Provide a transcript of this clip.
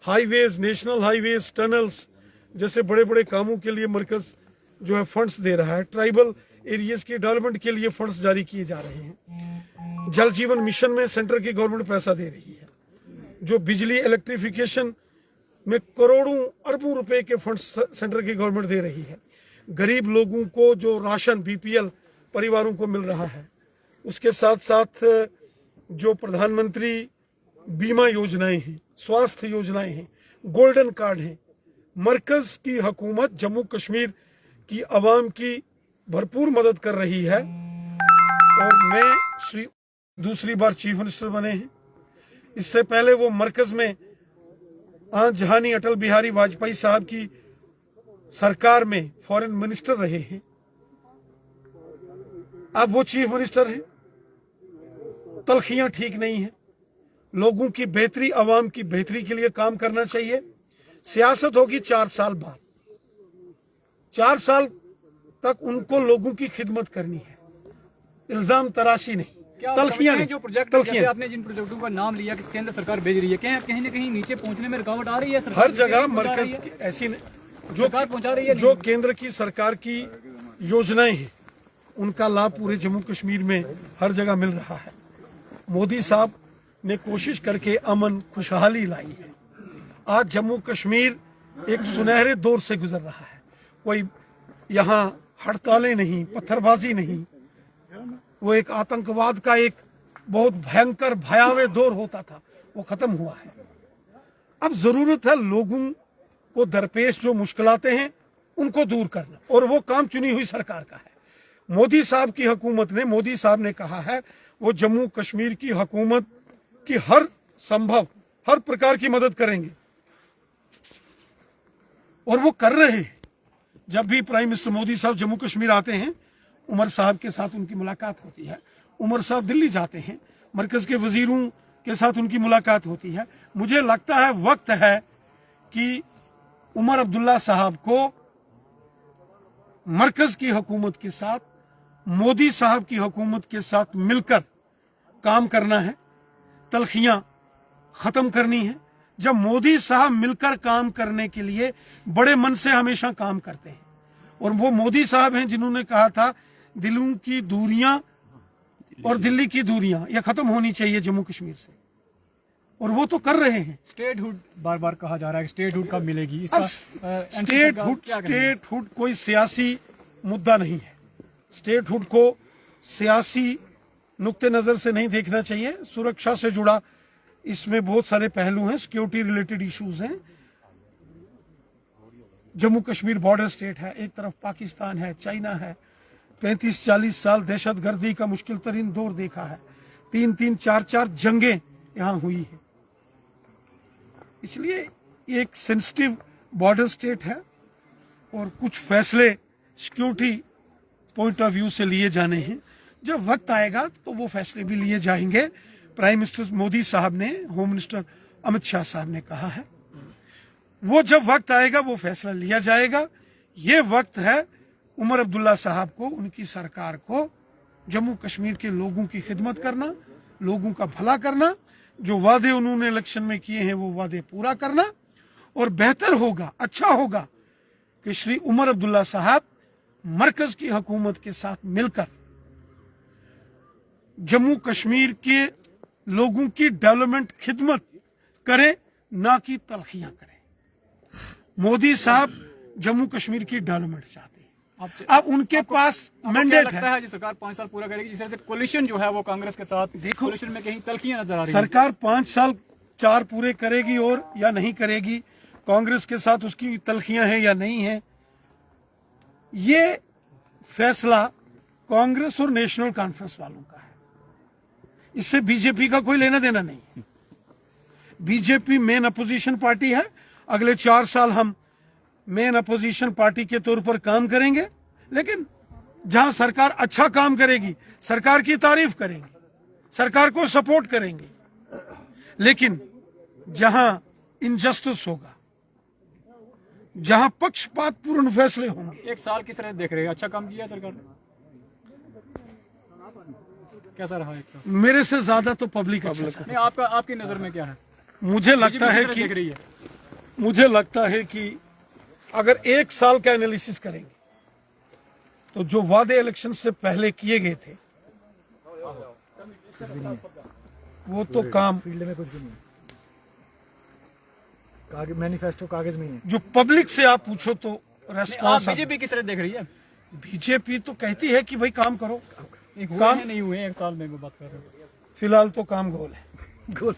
Highways, national highways, tunnels जैसे बड़े बड़े कामों के लिए मरकज जो है फंड्स दे रहा है। ट्राइबल एरियाज की डेवलपमेंट के लिए फंड्स जारी किए जा रहे हैं। जल जीवन मिशन में सेंटर की गवर्नमेंट पैसा दे रही है। जो बिजली इलेक्ट्रिफिकेशन में करोड़ों अरबों रुपए के फंड्स सेंटर की गवर्नमेंट दे रही है। गरीब लोगों को जो राशन बीपीएल परिवारों को मिल रहा है, उसके साथ साथ जो प्रधानमंत्री बीमा योजनाएं हैं, स्वास्थ्य योजनाएं हैं, गोल्डन कार्ड हैं, मरकज की हुकूमत जम्मू कश्मीर की आवाम की भरपूर मदद कर रही है। और मैं श्री दूसरी बार चीफ मिनिस्टर बने हैं। इससे पहले वो मरकज में जहानी अटल बिहारी वाजपेयी साहब की सरकार में फॉरेन मिनिस्टर रहे हैं। अब वो चीफ मिनिस्टर हैं। तलखियां ठीक नहीं है। लोगों की बेहतरी, आवाम की बेहतरी के लिए काम करना चाहिए। सियासत होगी 4 साल बाद। 4 साल तक उनको लोगों की खिदमत करनी है, इल्जाम तराशी नहीं, तलखियां नहीं। जो प्रोजेक्ट जैसे आपने जिन प्रोजेक्टों का नाम लिया कि केंद्र सरकार भेज रही है, कहीं ना कहीं नीचे पहुंचने में रुकावट आ रही है? हर जगह मरकज ऐसी जो पहुंचा रही है, जो केंद्र की सरकार की योजनाएं हैं उनका लाभ पूरे जम्मू कश्मीर में हर जगह मिल रहा है। मोदी साहब ने कोशिश करके अमन खुशहाली लाई है। आज जम्मू कश्मीर एक सुनहरे दौर से गुजर रहा है। कोई यहाँ हड़तालें नहीं, पत्थरबाजी नहीं। वो एक आतंकवाद का एक बहुत भयंकर भयावह दौर होता था, वो खत्म हुआ है। अब जरूरत है लोगों को दरपेश जो मुश्किलातें हैं उनको दूर करना, और वो काम चुनी हुई सरकार का है। मोदी साहब की हुकूमत ने, मोदी साहब ने कहा है वो जम्मू कश्मीर की हुकूमत की हर संभव, हर प्रकार की मदद करेंगे, और वो कर रहे हैं। जब भी प्राइम मिनिस्टर मोदी साहब जम्मू कश्मीर आते हैं, उमर साहब के साथ उनकी मुलाकात होती है। उमर साहब दिल्ली जाते हैं, मरकज के वजीरों के साथ उनकी मुलाकात होती है। मुझे लगता है वक्त है कि उमर अब्दुल्ला साहब को मरकज की हुकूमत के साथ, मोदी साहब की हुकूमत के साथ मिलकर काम करना है। तलखियां खत्म करनी है। जब मोदी साहब मिलकर काम करने के लिए बड़े मन से हमेशा काम करते हैं, और वो मोदी साहब हैं जिन्होंने कहा था दिलों की दूरियां और दिल्ली की दूरियां ये खत्म होनी चाहिए जम्मू कश्मीर से, और वो तो कर रहे हैं। स्टेटहुड बार बार कहा जा रहा है, स्टेटहुड कब मिलेगी? स्टेटहुड कोई सियासी मुद्दा नहीं है। स्टेटहुड को सियासी नुक्ते नजर से नहीं देखना चाहिए। सुरक्षा से जुड़ा इसमें बहुत सारे पहलू हैं, सिक्योरिटी रिलेटेड इश्यूज हैं। जम्मू कश्मीर बॉर्डर स्टेट है, एक तरफ पाकिस्तान है, चाइना है। 35-40 साल दहशतगर्दी का मुश्किल तरीन दौर देखा है। 3-3, 4-4 जंगें यहां हुई है। इसलिए एक सेंसिटिव बॉर्डर स्टेट है, और कुछ फैसले सिक्योरिटी पॉइंट ऑफ व्यू से लिए जाने हैं। जब वक्त आएगा तो वो फैसले भी लिए जाएंगे। प्राइम मिनिस्टर मोदी साहब ने, होम मिनिस्टर अमित शाह साहब ने कहा है, वो जब वक्त आएगा वो फैसला लिया जाएगा। ये वक्त है उमर अब्दुल्ला साहब को, उनकी सरकार को जम्मू कश्मीर के लोगों की खिदमत करना, लोगों का भला करना, जो वादे उन्होंने इलेक्शन में किए हैं वो वादे पूरा करना। और बेहतर होगा, अच्छा होगा कि श्री उमर अब्दुल्ला साहब मरकज की हुकूमत के साथ मिलकर जम्मू कश्मीर के लोगों की डेवलपमेंट खिदमत करें, ना कि तलखियां करें। मोदी साहब जम्मू कश्मीर की डेवलपमेंट चाहते हैं। अब उनके पास मैंडेट है। सरकार 5 साल पूरा करेगी, जिस तरह से कोलिशन जो है वो कांग्रेस के साथ, देखो कोलिशन में कहीं तलखियां नजर आ रही है। सरकार 5 साल 4 पूरे करेगी और या नहीं करेगी, कांग्रेस के साथ उसकी तलखियां हैं या नहीं है, ये फैसला कांग्रेस और नेशनल कॉन्फ्रेंस वालों का है। इससे बीजेपी का कोई लेना देना नहीं। बीजेपी मेन अपोजिशन पार्टी है। अगले 4 साल हम मेन अपोजिशन पार्टी के तौर पर काम करेंगे, लेकिन जहां सरकार अच्छा काम करेगी सरकार की तारीफ करेंगे, सरकार को सपोर्ट करेंगे। लेकिन जहां इनजस्टिस होगा, जहां पक्षपातपूर्ण फैसले होंगे। 1 साल किस तरह देख रहे हैं? अच्छा काम किया सरकार ने? कैसा रहा 1 साल? मेरे से ज्यादा तो पब्लिक अच्छा। नहीं, आपकी नजर में क्या है? मुझे लगता है कि मुझे लगता है कि अगर 1 साल का एनालिसिस करेंगे तो जो वादे इलेक्शन से पहले किए गए थे वो तो काम, फील्ड में कुछ भी नहीं है, मैनिफेस्टो कागज में ही है। जो पब्लिक से आप पूछो तो आप रेस्पॉन्स, बीजेपी किस तरह देख रही है? बीजेपी तो कहती है कि भाई काम करो, हुए काम- हैं, नहीं हुए 1 साल में वो बात कर रहे हैं। फिलहाल तो काम गोल है। गोल